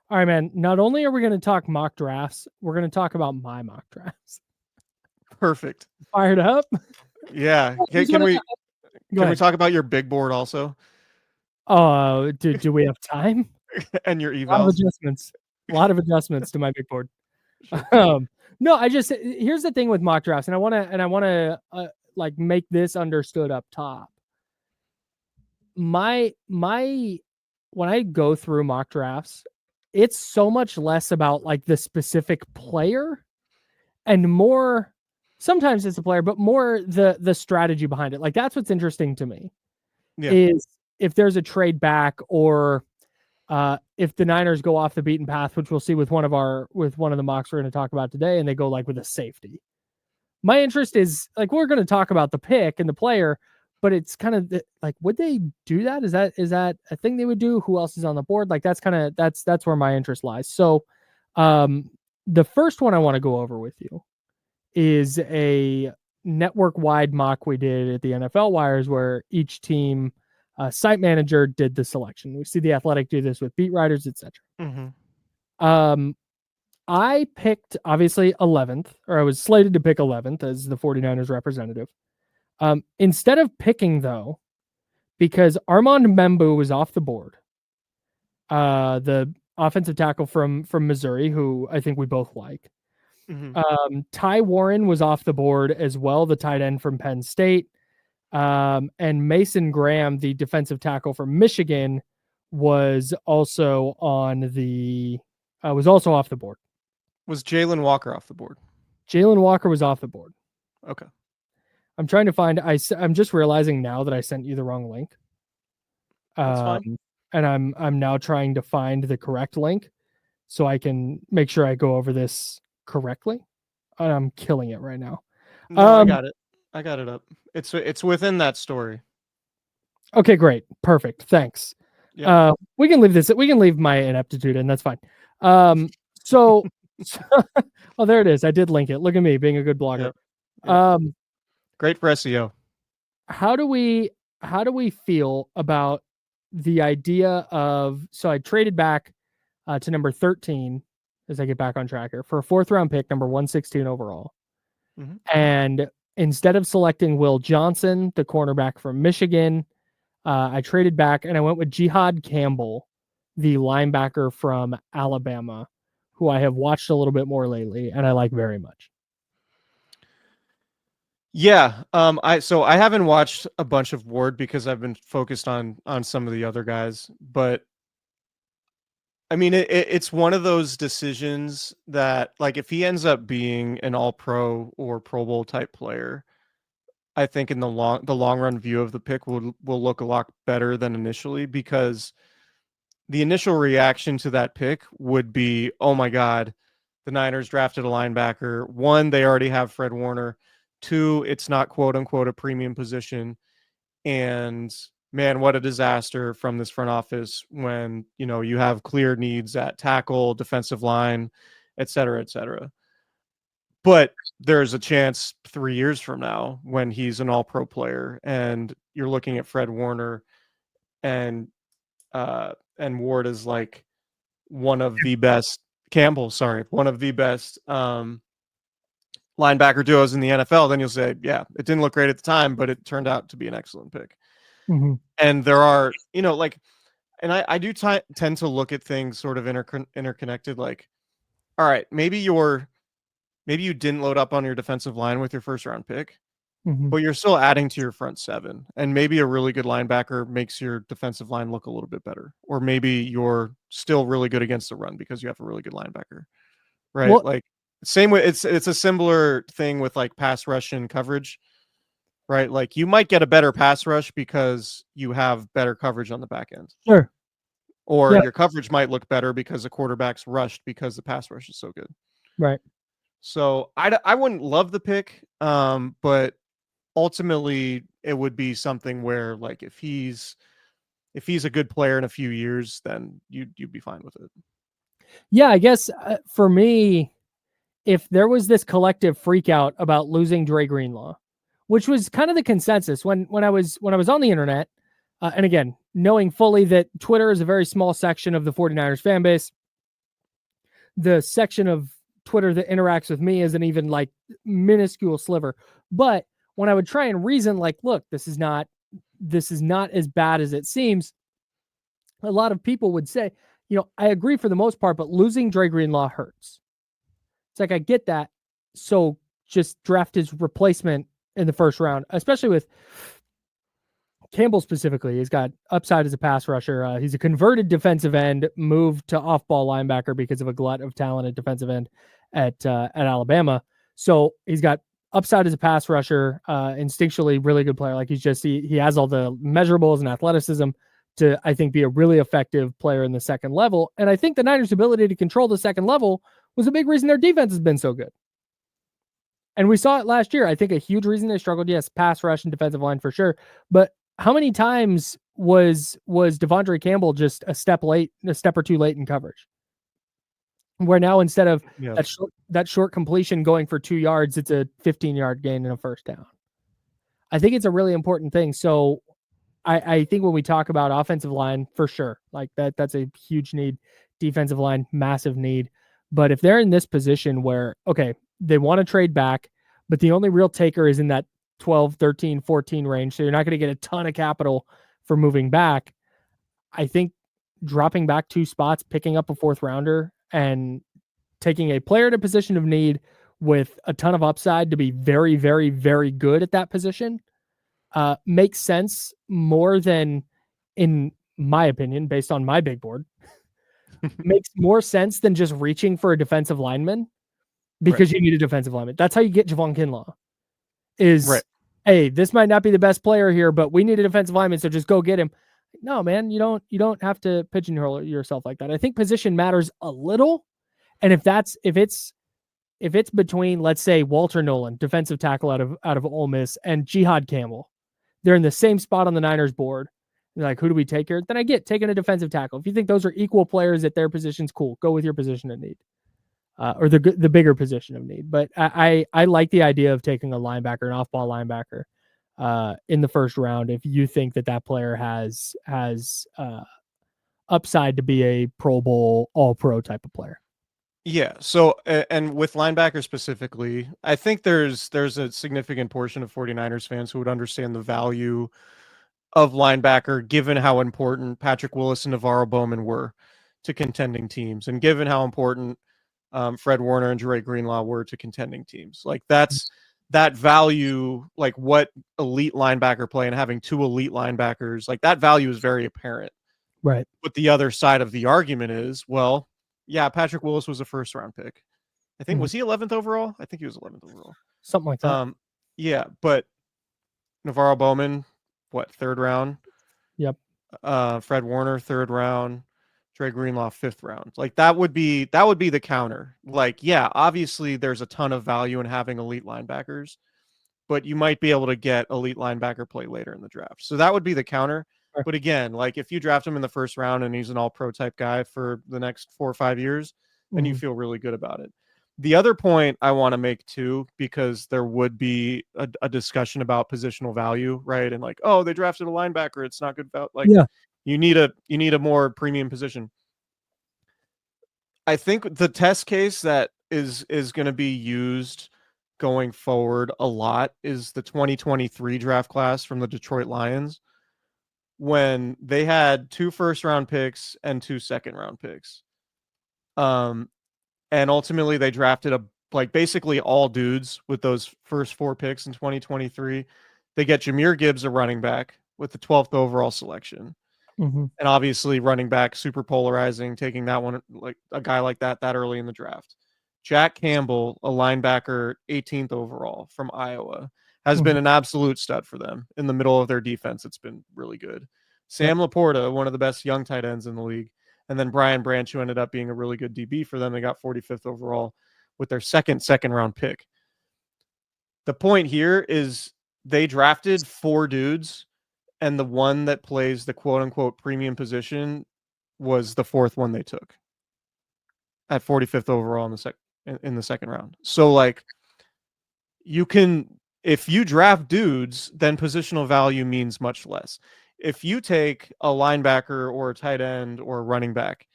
All right, man. Not only are we going to talk mock drafts, we're going to talk about my mock drafts. Perfect. Fired up? Yeah. Can we talk about your big board also? Oh, do we have time? And your A lot of evals? adjustments. A lot of adjustments to my big board. Sure. No, here's the thing with mock drafts, and I want to like make this understood up top. My when I go through mock drafts, it's so much less about like the specific player and more, sometimes it's a player, but more the strategy behind it. Like that's what's interesting to me. Yeah. Is if there's a trade back, or if the Niners go off the beaten path, which we'll see with one of the mocks we're going to talk about today, and they go like with a safety. My interest is like, we're going to talk about the pick and the player, but it's kind of like, would they do that? Is that a thing they would do? Who else is on the board? Like that's where my interest lies. So the first one I want to go over with you is a network wide mock we did at the NFL Wires, where each team site manager did the selection. We see The Athletic do this with beat writers, etc. Mm-hmm. I picked, obviously, 11th, or I was slated to pick 11th as the 49ers representative. Instead of picking, though, because Armand Membu was off the board, the offensive tackle from Missouri, who I think we both like. Mm-hmm. Ty Warren was off the board as well, the tight end from Penn State. And Mason Graham, the defensive tackle from Michigan, was also off the board. Was Jalen Walker off the board? Jalen Walker was off the board. Okay. I'm trying to find. I'm just realizing now that I sent you the wrong link. That's fine. And I'm now trying to find the correct link so I can make sure I go over this correctly. And I'm killing it right now. No, I got it. I got it up. It's within that story. Okay, great. Perfect. Thanks. Yeah. We can leave this. We can leave my ineptitude in. That's fine. So oh, there it is. I did link it. Look at me being a good blogger. Yep. Great for SEO. How do we feel about the idea of, so I traded back to number 13 as I get back on track here for a 4th round pick, number 116 overall. Mm-hmm. And instead of selecting Will Johnson, the cornerback from Michigan, I traded back and I went with Jihaad Campbell, the linebacker from Alabama, who I have watched a little bit more lately and I like very much. Yeah. I haven't watched a bunch of Ward because I've been focused on some of the other guys, but I mean, it's one of those decisions that, like, if he ends up being an All-Pro or Pro Bowl type player, I think in the long run view of the pick will look a lot better than initially, because the initial reaction to that pick would be, oh my God, the Niners drafted a linebacker. 1, they already have Fred Warner. 2, it's not quote unquote a premium position. And man, what a disaster from this front office when, you have clear needs at tackle, defensive line, et cetera, et cetera. But there's a chance 3 years from now when he's an All-Pro player and you're looking at Fred Warner and Ward is like one of the best linebacker duos in the NFL, then you'll say, yeah, it didn't look great at the time, but it turned out to be an excellent pick. Mm-hmm. And there are, and I do tend to look at things sort of interconnected. Like, all right, maybe you didn't load up on your defensive line with your 1st round pick, mm-hmm. but you're still adding to your front 7. And maybe a really good linebacker makes your defensive line look a little bit better. Or maybe you're still really good against the run because you have a really good linebacker, right? Well, like, same way, it's a similar thing with like pass rush and coverage, right? Like, you might get a better pass rush because you have better coverage on the back end. Sure. Or your coverage might look better because the quarterback's rushed because the pass rush is so good. Right. So I wouldn't love the pick, but ultimately it would be something where, like, if he's a good player in a few years, then you'd be fine with it. Yeah, I guess for me, if there was this collective freak out about losing Dre Greenlaw, which was kind of the consensus when I was on the internet, and again, knowing fully that Twitter is a very small section of the 49ers fan base, the section of Twitter that interacts with me isn't even like minuscule sliver. But when I would try and reason, like, look, this is not as bad as it seems, a lot of people would say, I agree for the most part, but losing Dre Greenlaw hurts. It's like, I get that. So just draft his replacement in the first round, especially with Campbell specifically. He's got upside as a pass rusher. He's a converted defensive end, moved to off-ball linebacker because of a glut of talent at defensive end at Alabama. So he's got upside as a pass rusher, instinctually really good player. Like he has all the measurables and athleticism to, I think, be a really effective player in the second level. And I think the Niners' ability to control the second level was a big reason their defense has been so good. And we saw it last year. I think a huge reason they struggled, yes, pass rush and defensive line for sure. But how many times was Devondre Campbell just a step or two late in coverage? Where now instead of that short completion going for 2 yards, it's a 15-yard gain and a first down. I think it's a really important thing. So I think when we talk about offensive line, for sure, like that's a huge need. Defensive line, massive need. But if they're in this position where, okay, they want to trade back, but the only real taker is in that 12, 13, 14 range, so you're not going to get a ton of capital for moving back, I think dropping back 2 spots, picking up a 4th rounder, and taking a player in a position of need with a ton of upside to be very, very, very good at that position makes sense more than, in my opinion, based on my big board, makes more sense than just reaching for a defensive lineman because you need a defensive lineman. That's how you get Javon Kinlaw. Hey, this might not be the best player here, but we need a defensive lineman, so just go get him. No, man, you don't have to pigeonhole yourself like that. I think position matters a little, and if it's between, let's say, Walter Nolan, defensive tackle out of Ole Miss, and Jihaad Campbell, they're in the same spot on the Niners board. They're like, who do we take here? Then I get taking a defensive tackle. If you think those are equal players at their positions, cool. Go with your position of need. Or the bigger position of need. But I like the idea of taking a linebacker, an off-ball linebacker, in the first round if you think that player has upside to be a Pro Bowl, All-Pro type of player. Yeah. So, and with linebacker specifically, I think there's a significant portion of 49ers fans who would understand the value of linebacker, given how important Patrick Willis and Navarro Bowman were to contending teams, and given how important Fred Warner and Dre Greenlaw were to contending teams. Like that value, like what elite linebacker play and having 2 elite linebackers, like that value is very apparent. Right. But the other side of the argument is, well, yeah, Patrick Willis was a 1st round pick. I think, was he 11th overall? I think he was 11th overall. Something like that. Yeah, but Navarro Bowman, what, 3rd round? Yep. Fred Warner, 3rd round. Dre Greenlaw, 5th round. Like that would be the counter. Like, yeah, obviously there's a ton of value in having elite linebackers, but you might be able to get elite linebacker play later in the draft. So that would be the counter. Sure. But again, like if you draft him in the 1st round and he's an all-pro type guy for the next 4 or 5 years, then you feel really good about it. The other point I want to make too, because there would be a discussion about positional value, right? And like, oh, they drafted a linebacker, it's not good about like, yeah. You need a more premium position. I think the test case that is going to be used going forward a lot is the 2023 draft class from the Detroit Lions, when they had 2 first-round picks and 2 second-round picks. And ultimately they drafted basically all dudes with those first 4 picks in 2023. They get Jahmyr Gibbs, a running back, with the 12th overall selection. And obviously running back, super polarizing, taking that one, like a guy like that early in the draft. Jack Campbell, a linebacker, 18th overall from Iowa, has been an absolute stud for them. In the middle of their defense, it's been really good. Sam Laporta, one of the best young tight ends in the league. And then Brian Branch, who ended up being a really good DB for them. They got 45th overall with their second round pick. The point here is they drafted 4 dudes, and the one that plays the quote-unquote premium position was the 4th one they took at 45th overall in the second round. So, like, if you draft dudes, then positional value means much less. If you take a linebacker or a tight end or a running back,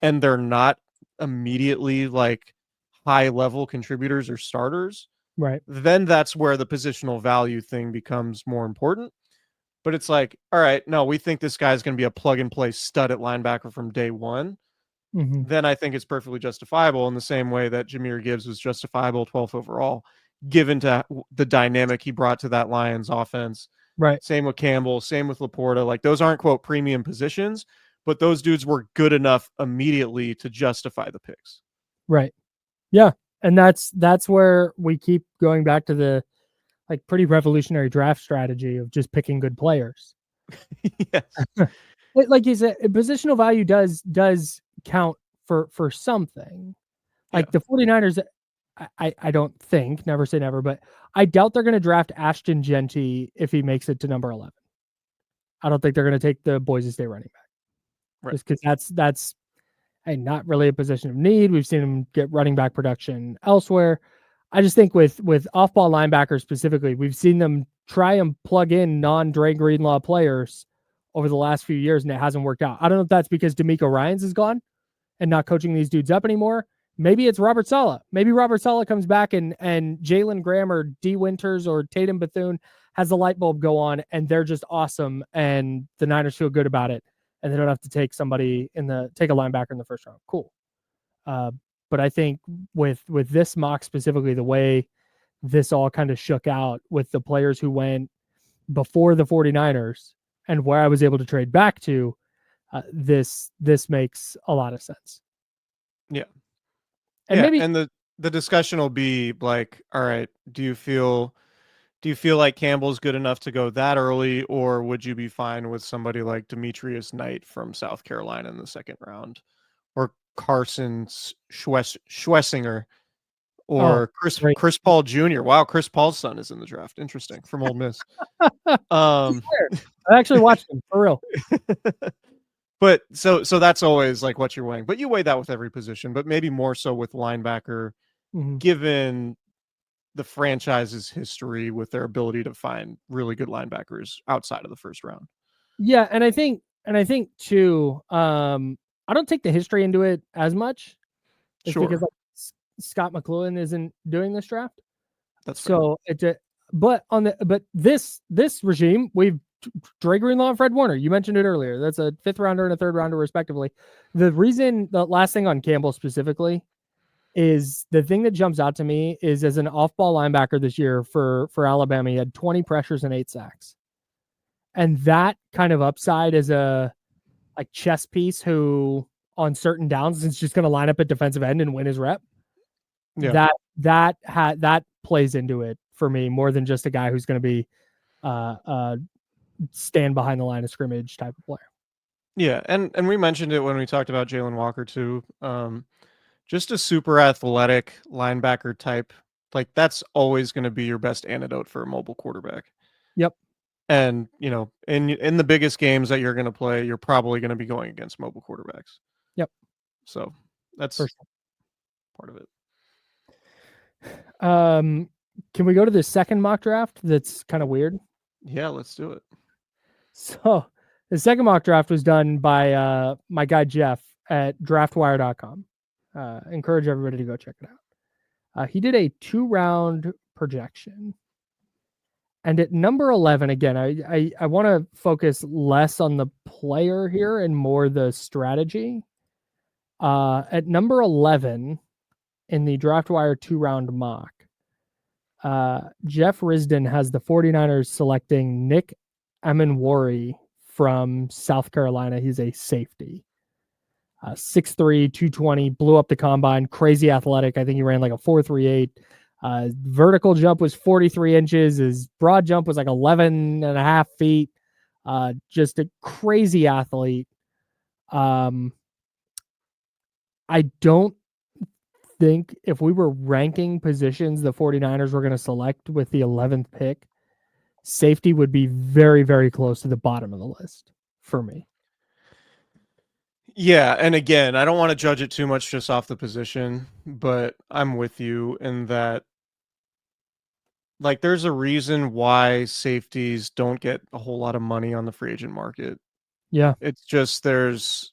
and they're not immediately like high level contributors or starters, Right. then that's where the positional value thing becomes more important. But it's like, all right, no, we think this guy's going to be a plug and play stud at linebacker from day one. Mm-hmm. Then I think it's perfectly justifiable in the same way that Jahmyr Gibbs was justifiable 12th overall, given to the dynamic he brought to that Lions offense. Right. Same with Campbell, same with Laporta. Like those aren't quote premium positions, but those dudes were good enough immediately to justify the picks. Right. Yeah. And that's where we keep going back to the like pretty revolutionary draft strategy of just picking good players. Yes. Like you said, positional value does count for something. Like Yeah. the 49ers, I don't think, never say never, but I doubt they're going to draft Ashton Genty if he makes it to number 11. I don't think they're going to take the Boise State running back. Right. Just because that's not really a position of need. We've seen him get running back production elsewhere. I just think with off-ball linebackers specifically, we've seen them try and plug in non-Dre Greenlaw players over the last few years, and it hasn't worked out. I don't know if that's because D'Amico Ryans is gone and not coaching these dudes up anymore. Maybe it's Robert Saleh. Maybe Robert Saleh comes back and Jalen Graham or D. Winters or Tatum Bethune has the light bulb go on, and they're just awesome, and the Niners feel good about it, and they don't have to take take a linebacker in the first round. Cool. But I think with this mock specifically, the way this all kind of shook out with the players who went before the 49ers and where I was able to trade back to, this makes a lot of sense. Yeah. And maybe and the discussion will be like, all right, do you feel like Campbell's good enough to go that early, or would you be fine with somebody like Demetrius Knight from South Carolina in the second round, or Carson Schwessinger, or great. Chris Paul Jr.? Wow, Chris Paul's son is in the draft. Interesting, from Ole Miss. I actually watched him for real. But so that's always like what you're weighing. But you weigh that with every position, but maybe more so with linebacker, given the franchise's history with their ability to find really good linebackers outside of the first round. Yeah, and I think too, I don't take the history into it as much. It's because like, Scott McLuhan isn't doing this draft. That's so fair. But this regime, we've Dre Greenlaw and Fred Warner. You mentioned it earlier. That's a 5th rounder and a 3rd rounder respectively. The last thing on Campbell specifically is the thing that jumps out to me is as an off-ball linebacker this year for Alabama, he had 20 pressures and 8 sacks. And that kind of upside is a like chess piece who on certain downs is just going to line up at defensive end and win his rep. Yeah. That plays into it for me more than just a guy who's going to be stand behind the line of scrimmage type of player. Yeah, and we mentioned it when we talked about Jalen Walker too. Just a super athletic linebacker type, like that's always going to be your best antidote for a mobile quarterback. Yep. And in the biggest games that you're going to play, you're probably going to be going against mobile quarterbacks. Yep. So that's part of it. Can we go to the second mock draft? That's kind of weird. Yeah, let's do it. So the second mock draft was done by my guy Jeff at draftwire.com. Encourage everybody to go check it out. He did a 2-round projection. And at number 11, again, I want to focus less on the player here and more the strategy. At number 11 in the DraftWire 2-round mock, Jeff Risdon has the 49ers selecting Nick Emmanwori from South Carolina. He's a safety. 6'3", 220, blew up the combine, crazy athletic. I think he ran like a 4.38. Vertical jump was 43 inches. His broad jump was like 11 and a half feet. Just a crazy athlete. I don't think if we were ranking positions the 49ers were going to select with the 11th pick, safety would be very, very close to the bottom of the list for me. Yeah, and again, I don't want to judge it too much just off the position, but I'm with you in that like there's a reason why safeties don't get a whole lot of money on the free agent market. Yeah. It's just there's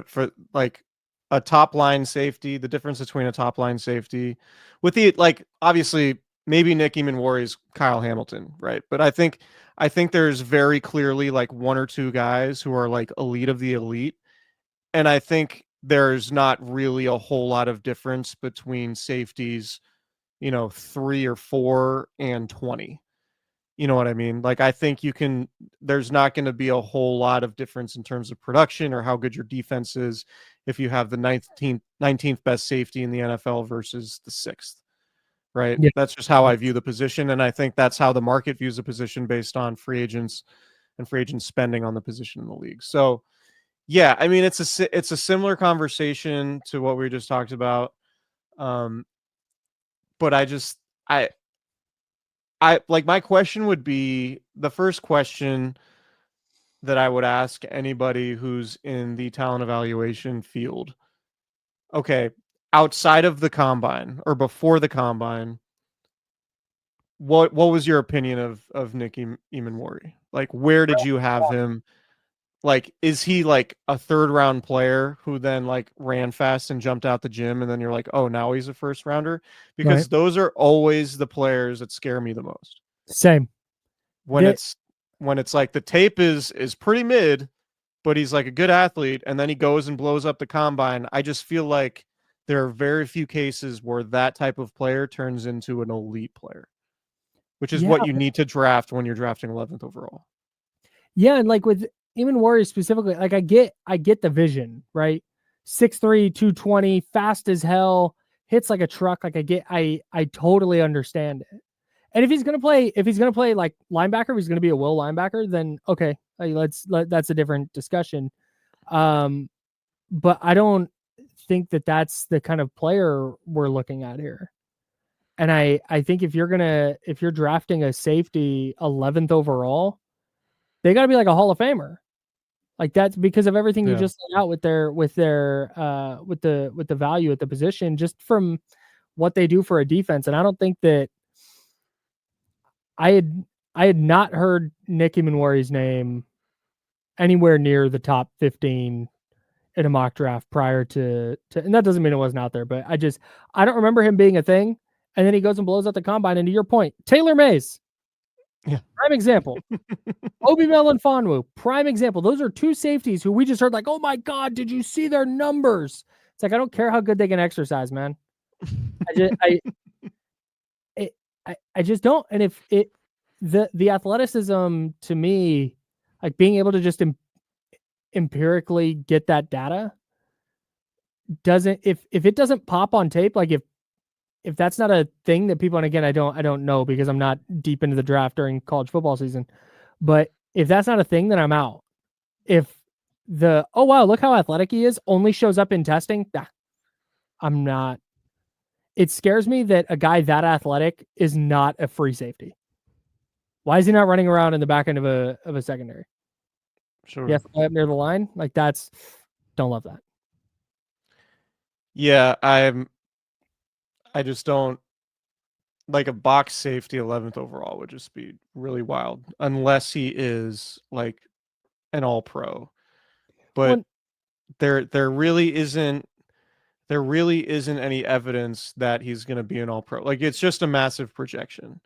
for like a top line safety, the difference between a top line safety with the, like, obviously maybe Nick Emmanwori's Kyle Hamilton, right? But I think there's very clearly like one or two guys who are like elite of the elite. And I think there's not really a whole lot of difference between safeties, 3 or 4 and 20. You know what I mean? Like, I think there's not going to be a whole lot of difference in terms of production or how good your defense is if you have the 19th best safety in the NFL versus the 6th, right? Yeah. That's just how I view the position. And I think that's how the market views the position based on free agents and free agent spending on the position in the league. So, yeah, I mean, it's a similar conversation to what we just talked about. But I like, my question would be, the first question that I would ask anybody who's in the talent evaluation field. Okay, outside of the combine or before the combine, what was your opinion of Nick Emmanwori? Like, where did you have him? Like, is he like a third round player who then like ran fast and jumped out the gym and then you're like, oh, now he's a first rounder? Because Right. those are always the players that scare me the most. Same. When it's like the tape is pretty mid, but he's like a good athlete, and then he goes and blows up the combine. I just feel like there are very few cases where that type of player turns into an elite player, which is Yeah. what you need to draft when you're drafting 11th overall. Yeah, and like with Emmanwori specifically, like I get the vision, right? 6'3", 220, fast as hell, hits like a truck. Like I totally understand it. And if he's gonna play like linebacker, if he's gonna be a will linebacker, then okay, that's a different discussion. But I don't think that that's the kind of player we're looking at here. And I think if you're drafting a safety 11th overall, they got to be like a Hall of Famer. Like, that's because of everything you Yeah. just laid out with the value at the position, just from what they do for a defense. And I don't think that I had not heard Nick Emmanwori's name anywhere near the top 15 in a mock draft prior to, and that doesn't mean it wasn't out there, but I don't remember him being a thing. And then he goes and blows out the combine. And to your point, Taylor Mays, Yeah. prime example. Obi Melifonwu, prime example. Those are two safeties who we just heard like, oh my God, did you see their numbers? It's like, I don't care how good they can exercise, man. I just don't. And if the athleticism to me, like being able to just empirically get that data doesn't, if it doesn't pop on tape, like if that's not a thing that people, and again, I don't know because I'm not deep into the draft during college football season, but if that's not a thing, then I'm out. If oh wow, look how athletic he is only shows up in testing, I'm not. It scares me that a guy that athletic is not a free safety. Why is he not running around in the back end of a secondary? Sure. Yes, up near the line. Like, don't love that. Yeah, I just don't like, a box safety 11th overall would just be really wild unless he is like an all pro. But there really isn't any evidence that he's going to be an all pro. Like, it's just a massive projection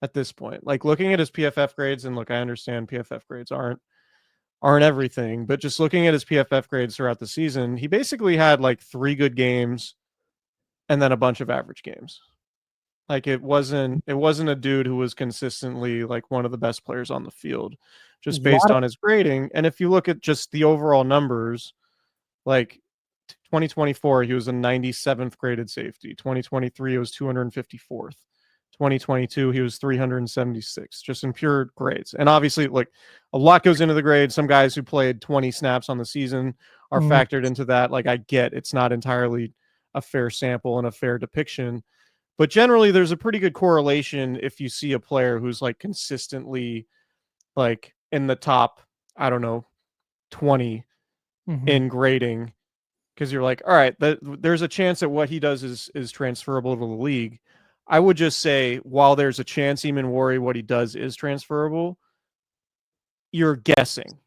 at this point. Like, looking at his PFF grades, and look, I understand PFF grades aren't everything, but just looking at his PFF grades throughout the season, he basically had like 3 good games and then a bunch of average games. Like, it wasn't a dude who was consistently like one of the best players on the field just based on his grading. And if you look at just the overall numbers, like 2024, he was a 97th graded safety. 2023, it was 254th. 2022, he was 376, just in pure grades. And obviously, like, a lot goes into the grade. Some guys who played 20 snaps on the season are factored into that. Like, I get it's not entirely a fair sample and a fair depiction, but generally there's a pretty good correlation if you see a player who's like consistently like in the top, I don't know, 20 in grading, because you're like, all right, there's a chance that what he does is transferable to the league. I would just say, while there's a chance Emmanwori what he does is transferable, you're guessing.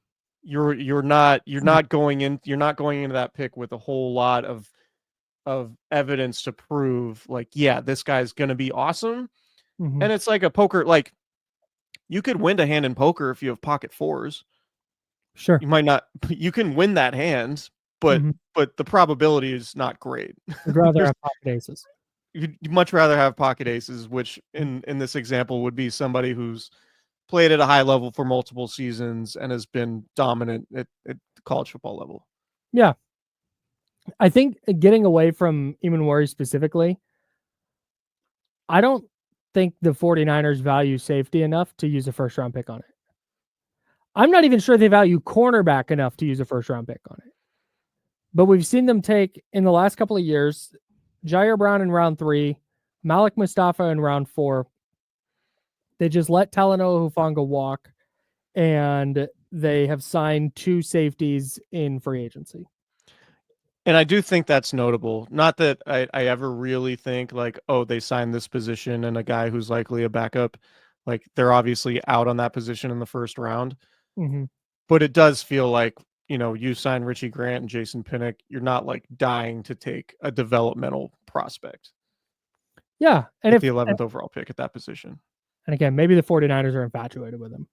you're not going into that pick with a whole lot of evidence to prove like, yeah, this guy's going to be awesome. Mm-hmm. And it's like a poker, like you could win a hand in poker if you have pocket fours. Sure. You might not, you can win that hand, but the probability is not great. I'd rather have pocket aces. You'd much rather have pocket aces, which in this example would be somebody who's played at a high level for multiple seasons and has been dominant at the college football level. Yeah. I think getting away from Emmanwori specifically, I don't think the 49ers value safety enough to use a first round pick on it. I'm not even sure they value cornerback enough to use a first round pick on it. But we've seen them take, in the last couple of years, Jair Brown in round 3, Malik Mustafa in round 4. They just let Talanoa Hufanga walk, and they have signed 2 safeties in free agency. And I do think that's notable. Not that I ever really think like, oh, they signed this position and a guy who's likely a backup. Like they're obviously out on that position in the first round. Mm-hmm. But it does feel like, you sign Richie Grant and Jason Pinnock, you're not like dying to take a developmental prospect. Yeah. And if the 11th overall pick at that position. And again, maybe the 49ers are infatuated with him.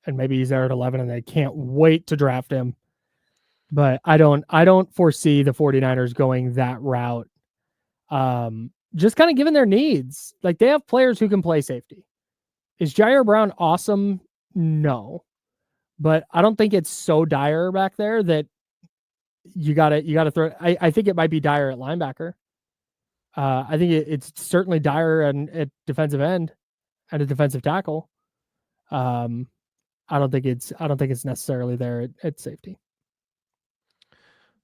And maybe he's there at 11 and they can't wait to draft him. But I don't foresee the 49ers going that route. Just kind of given their needs. Like they have players who can play safety. Is Jair Brown awesome? No. But I don't think it's so dire back there that you gotta throw. I think it might be dire at linebacker. I think it's certainly dire at defensive end and a defensive tackle. I don't think it's necessarily there at safety.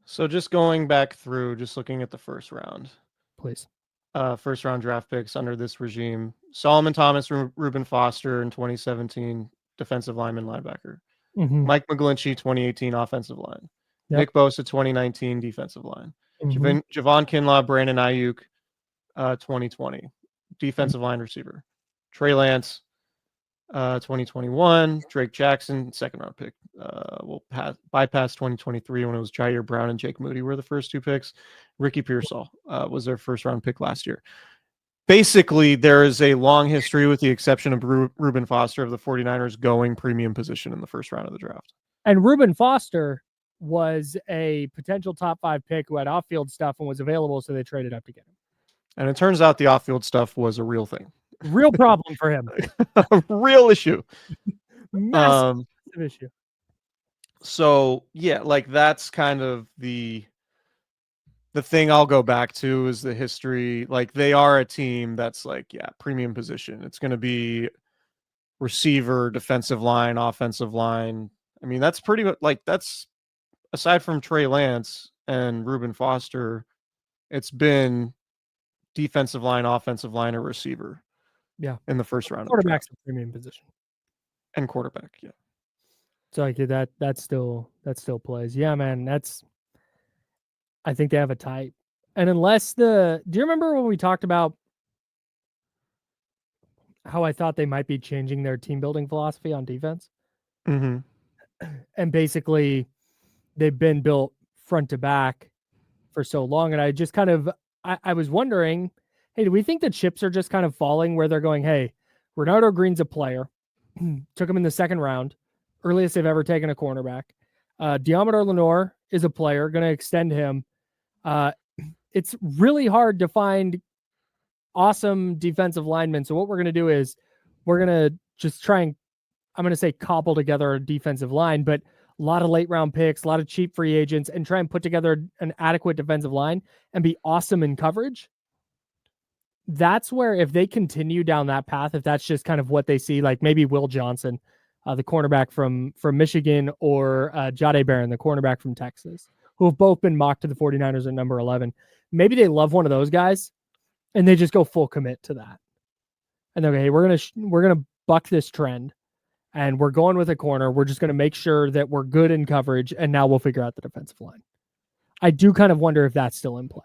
So just going back through, just looking at the first round, please. First round draft picks under this regime: Solomon Thomas, Reuben Foster in 2017, defensive lineman, linebacker. Mm-hmm. Mike McGlinchey, 2018, offensive line. Yep. Nick Bosa, 2019, defensive line. Mm-hmm. Javon Kinlaw, Brandon Ayuk, 2020, defensive line receiver. Trey Lance, 2021. Drake Jackson, second round pick. We'll bypass 2023 when it was Jair Brown and Jake Moody were the first 2 picks. Ricky Pearsall was their first round pick last year. Basically, there is a long history, with the exception of Reuben Foster, of the 49ers going premium position in the first round of the draft. And Reuben Foster was a potential top 5 pick who had off-field stuff and was available, so they traded up to get him. And it turns out the off-field stuff was a real thing. Real problem for him. A real issue. Massive issue. So, yeah, like that's kind of the thing I'll go back to is the history. Like they are a team that's like, yeah, premium position. It's going to be receiver, defensive line, offensive line. I mean, that's pretty much like that's aside from Trey Lance and Reuben Foster, it's been defensive line, offensive line, or receiver. Yeah. In the first round. Quarterback's a premium position. And quarterback, yeah. So like that still plays. Yeah, man, I think they have a type. And unless do you remember when we talked about how I thought they might be changing their team building philosophy on defense? Mm-hmm. And basically they've been built front to back for so long. And I just kind of, I was wondering, hey, do we think the chips are just kind of falling where they're going, hey, Renardo Green's a player, took him in the second round, earliest they've ever taken a cornerback. Diamador Lenore is a player, going to extend him. It's really hard to find awesome defensive linemen. So what we're going to do is we're going to just try and, I'm going to say cobble together a defensive line, but a lot of late round picks, a lot of cheap free agents, and try and put together an adequate defensive line and be awesome in coverage. That's where, if they continue down that path, if that's just kind of what they see, like maybe Will Johnson, the cornerback from Michigan, or Jahdae Barron, the cornerback from Texas, who have both been mocked to the 49ers at number 11. Maybe they love one of those guys and they just go full commit to that. And they're hey, we're going to buck this trend and we're going with a corner. We're just going to make sure that we're good in coverage. And now we'll figure out the defensive line. I do kind of wonder if that's still in play.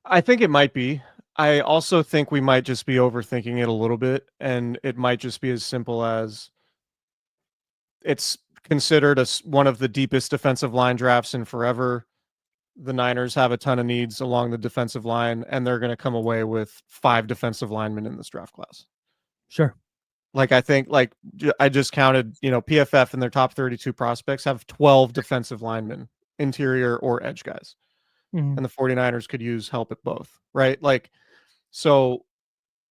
I think it might be. I also think we might just be overthinking it a little bit, and it might just be as simple as it's considered one of the deepest defensive line drafts in forever. The Niners have a ton of needs along the defensive line, and they're going to come away with 5 defensive linemen in this draft class. Sure. Like, I think, like, I just counted, PFF in their top 32 prospects have 12 defensive linemen, interior or edge guys. Mm-hmm. And the 49ers could use help at both, right? Like, so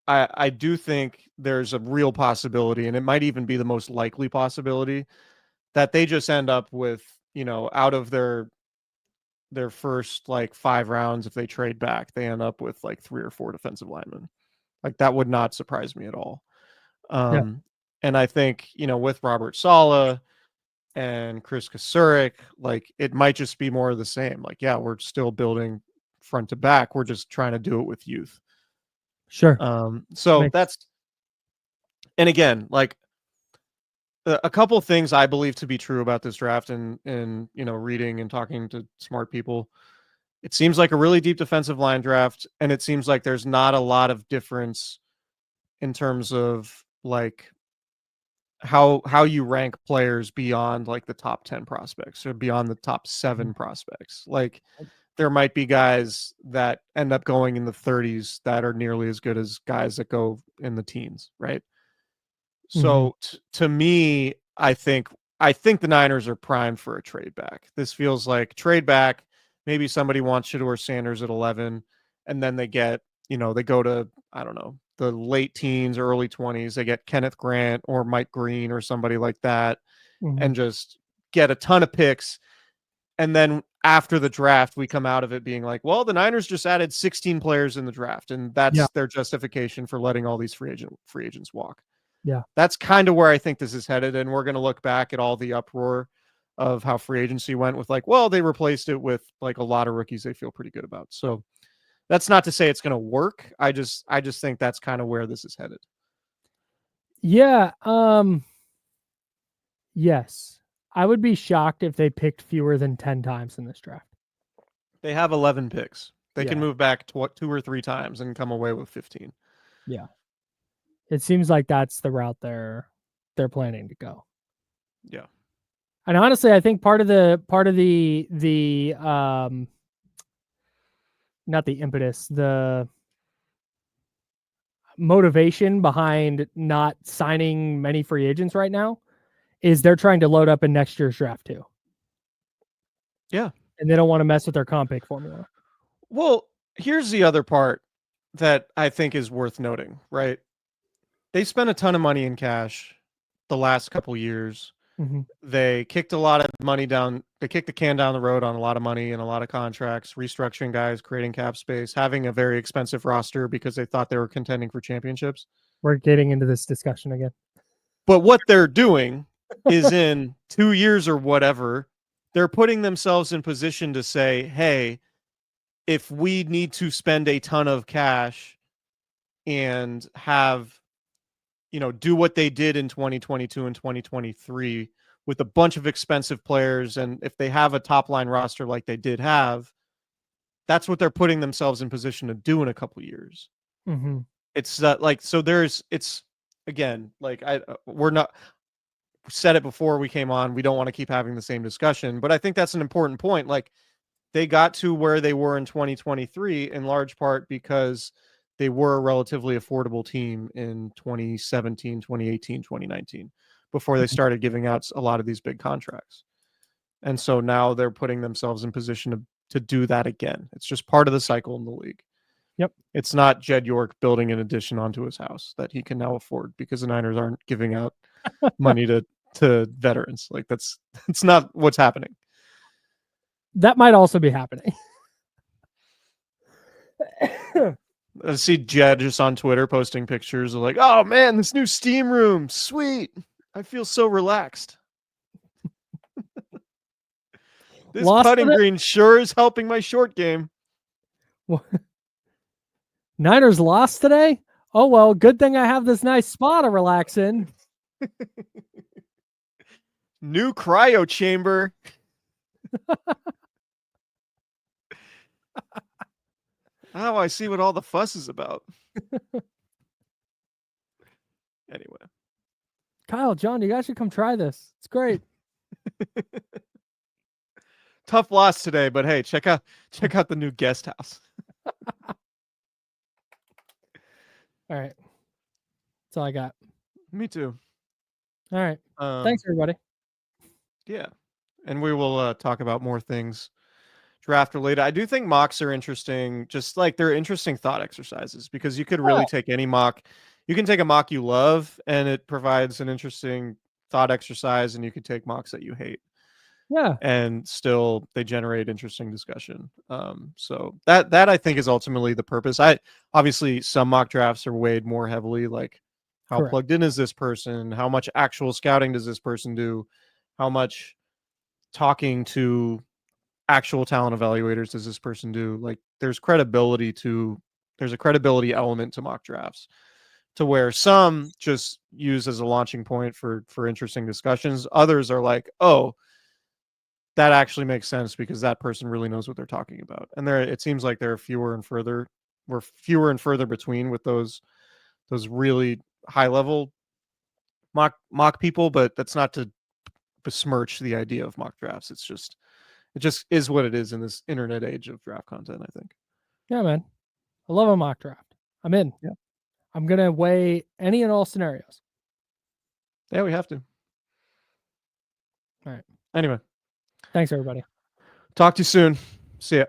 I do think there's a real possibility, and it might even be the most likely possibility, that they just end up with, out of their first like 5 rounds, if they trade back, they end up with like 3 or 4 defensive linemen. Like, that would not surprise me at all. And I think, with Robert Saleh and Chris Kasurik, like, it might just be more of the same. Like, yeah, we're still building front to back. We're just trying to do it with youth. Sure. So and again, like, a couple things I believe to be true about this draft, and reading and talking to smart people, it seems like a really deep defensive line draft, and it seems like there's not a lot of difference in terms of like how you rank players beyond like the top 10 prospects or beyond the top 7 prospects. Like, there might be guys that end up going in the 30s that are nearly as good as guys that go in the teens, right? So to me, I think the Niners are primed for a trade back. This feels like trade back. Maybe somebody wants Shedeur Sanders at 11, and then they get, they go to, I don't know, the late teens or early 20s. They get Kenneth Grant or Mike Green or somebody like that, and just get a ton of picks. And then after the draft, we come out of it being like, well, the Niners just added 16 players in the draft, and that's their justification for letting all these free agents walk. Yeah. That's kind of where I think this is headed. And we're going to look back at all the uproar of how free agency went with like, well, they replaced it with like a lot of rookies they feel pretty good about. So that's not to say it's going to work. I just think that's kind of where this is headed. Yeah. Yes. I would be shocked if they picked fewer than 10 times in this draft. They have 11 picks. They can move back 2 or 3 times and come away with 15. Yeah. It seems like that's the route they're planning to go. Yeah. And honestly, I think part of the not the impetus, the motivation behind not signing many free agents right now is they're trying to load up in next year's draft too. Yeah. And they don't want to mess with their comp pick formula. Well, here's the other part that I think is worth noting, right? They spent a ton of money in cash the last couple years. They kicked a lot of money down. They kicked the can down the road on a lot of money and a lot of contracts, restructuring guys, creating cap space, having a very expensive roster because they thought they were contending for championships. We're getting into this discussion again. But what they're doing is in 2 years or whatever, they're putting themselves in position to say, hey, if we need to spend a ton of cash and have, do what they did in 2022 and 2023 with a bunch of expensive players, and if they have a top line roster like they did have, that's what they're putting themselves in position to do in a couple years. It's like, so it's again, like we're not said it before we came on. We don't want to keep having the same discussion, but I think that's an important point. Like, they got to where they were in 2023 in large part because they were a relatively affordable team in 2017, 2018, 2019, before they started giving out a lot of these big contracts. And so now they're putting themselves in position to do that again. It's just part of the cycle in the league. Yep. It's not Jed York building an addition onto his house that he can now afford because the Niners aren't giving out money to veterans. Like, that's not what's happening. That might also be happening. I see Jed just on Twitter posting pictures of like, oh man, this new steam room, sweet. I feel so relaxed. This putting green sure is helping my short game. Niners lost today? Oh, well, good thing I have this nice spot to relax in. New cryo chamber. Oh, I see what all the fuss is about. Anyway. Kyle, John, you guys should come try this. It's great. Tough loss today, but hey, check out the new guest house. All right. That's all I got. Me too. All right. Thanks, everybody. Yeah. And we will talk about more things draft related. I do think mocks are interesting, just like they're interesting thought exercises because you could really take any mock. You can take a mock you love and it provides an interesting thought exercise, and you could take mocks that you hate. Yeah. And still they generate interesting discussion. So that I think is ultimately the purpose. Obviously some mock drafts are weighed more heavily, like how Correct. plugged in is this person? How much actual scouting does this person do? How much talking to actual talent evaluators does this person do? Like there's a credibility element to mock drafts, to where some just use as a launching point for interesting discussions. Others are like, oh, that actually makes sense because that person really knows what they're talking about. And it seems like there are fewer and further between with those really high level mock people, but that's not to besmirch the idea of mock drafts. It just is what it is in this internet age of draft content, I think. Yeah, man. I love a mock draft. I'm in. Yeah. I'm going to weigh any and all scenarios. Yeah, we have to. All right. Anyway. Thanks, everybody. Talk to you soon. See ya.